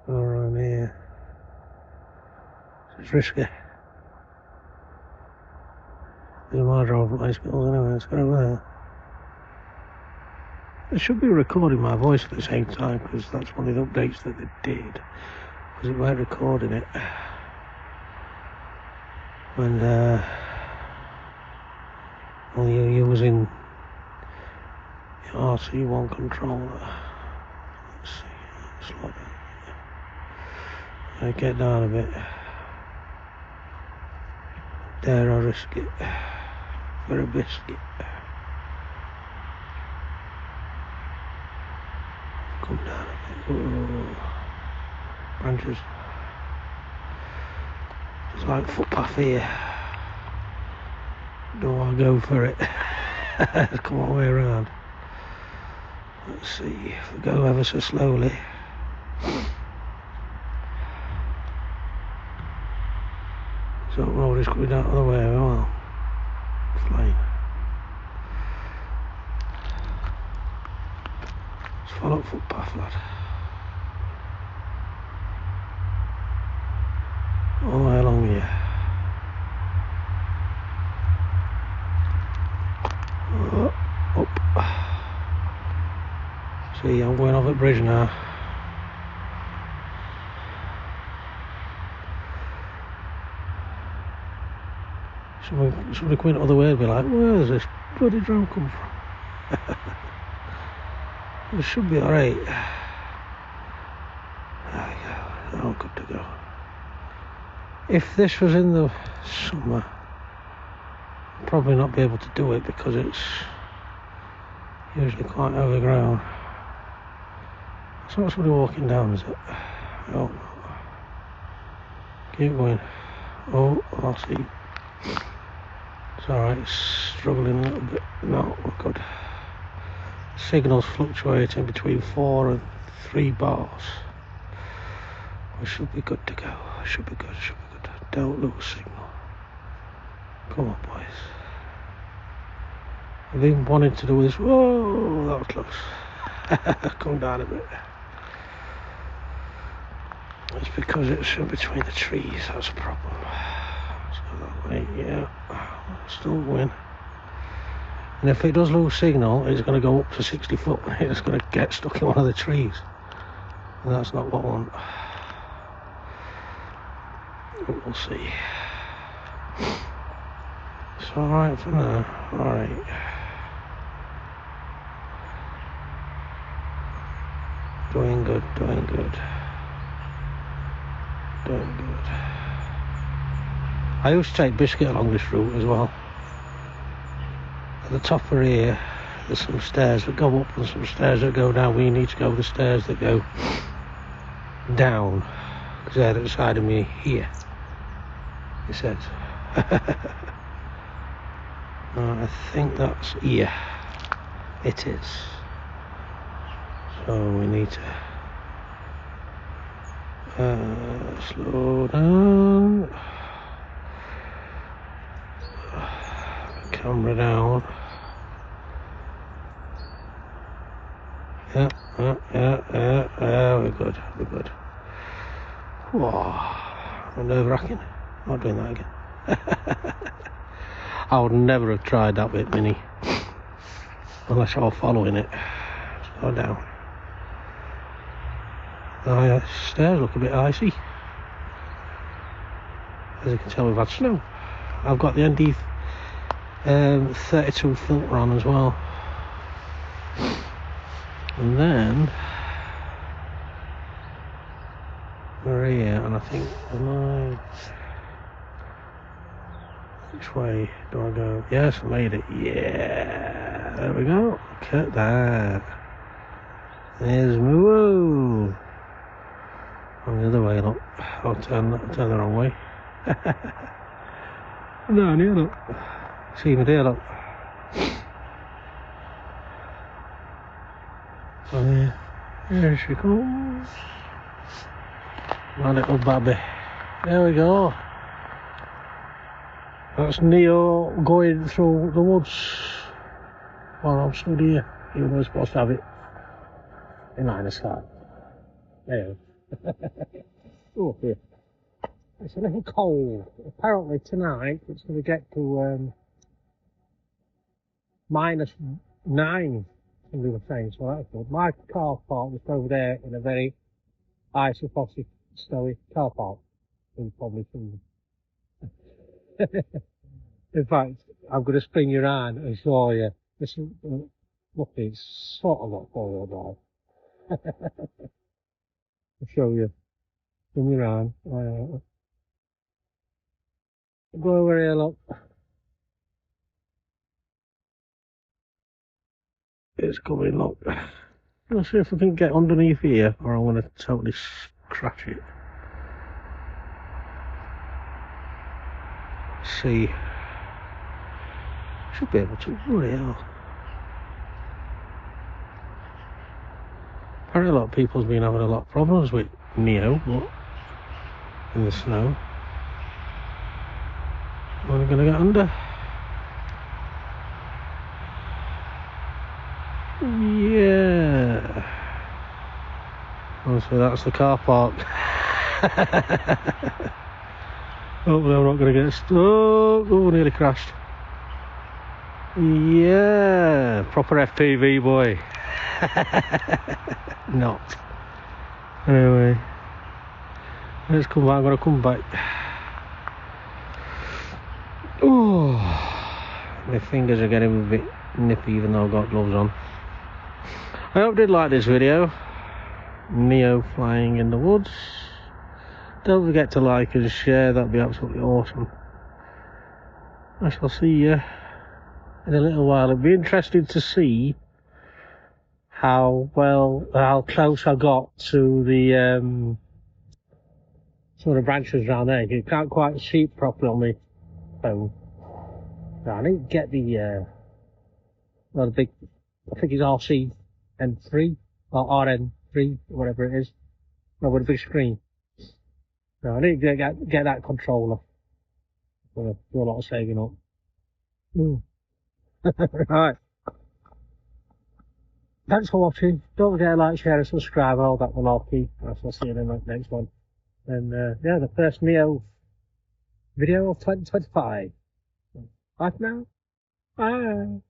around here. It's risky. There's my driving play skills anyway, let's go over there. It should be recording my voice at the same time, because that's one of the updates that they did, because it weren't recording it when only you was in the RC1 controller. Let's see, slow down. I get down a bit. Dare I risk it for a biscuit? Come down a bit. Whoa. Branches. It's like footpath here. Do I go for it? Come all the way around. Let's see if we go ever so slowly. So the road is coming out of the way as well. Flying. Let's follow footpath, lad. All the way along here. Up. See, I'm going off at bridge now. Somebody coming the other way would be like, where's this bloody drum come from? It should be alright. There we go. All good to go. If this was in the summer, I'd probably not be able to do it because it's usually quite overgrown. It's not somebody walking down, is it? Oh, no. Keep going. Oh, I see. It's alright, it's struggling a little bit. No, we're good. Signals fluctuating between 4 and 3 bars. We should be good to go. Should be good, should be good. Don't lose signal. Come on, boys. I've been wanting to do this. Whoa, that was close. Come down a bit. It's because it's in between the trees, that's a problem. Let's go that way, yeah. Still going. And if it does lose signal, it's going to go up to 60 foot. It's going to get stuck in one of the trees. And that's not what I want. We'll see. It's alright for now. Alright. Doing good, doing good. Doing good. I used to take Biscuit along this route as well. At the top of here, there's some stairs that go up and some stairs that go down. We need to go the stairs that go down, because they're at the side of me here, he says. I think that's here. It is. So we need to slow down. Camera down. Yeah, we're good, we're good. Whoa, nerve-wracking. Not doing that again. I would never have tried that bit, Mini, unless I was following it. Slow down. Oh yeah, stairs look a bit icy. As you can tell, we've had snow. I've got the ND 32 filter on as well. And then we're here, and I think, which way do I go? Yes, I made it. Yeah, there we go. Look at that. There's whoa. On the other way, look. I'll turn the wrong way. No, near look. See me there, look. Oh yeah, there she comes. My little babby. There we go. That's Neo going through the woods while I'm stood here. You were supposed to have it in line of sight. There you go. Oh, yeah. It's a little cold. Apparently tonight it's going to get to -9, somebody was saying, so that's good. My car park was over there in a very icy, frosty, snowy car park. You've probably seen. In fact, I'm going to spin you around and show you. This is, look, it's sort of got four-wheel drive. I'll show you. Spin you around. Go over here, look. It's coming, look. Let's see if I can get underneath here, or I'm going to totally scratch it. See. Should be able to. Bloody hell. Apparently a lot of people's been having a lot of problems with Neo, but in the snow. What are we going to get under? Yeah. Oh, so that's the car park. Hopefully I'm not going to get stuck. Oh, nearly crashed. Yeah, proper FPV boy. Not. Anyway, let's come back. I'm going to come back. Oh, my fingers are getting a bit nippy even though I've got gloves on. I hope you did like this video. Neo flying in the woods. Don't forget to like and share, that'd be absolutely awesome. I shall see you in a little while. It'd be interesting to see how close I got to the sort of branches around there. You can't quite see it properly on the phone. So I need to get the big, I think it's RCN3 or RN3, whatever it is. No, with a big screen. So I need to get that controller. I'm gonna do a lot of saving up. Right. Thanks for watching. Don't forget to like, share and subscribe and all that malarkey. I'll see you in the next one. And yeah, the first Neo video of 2025. Bye for now. Bye.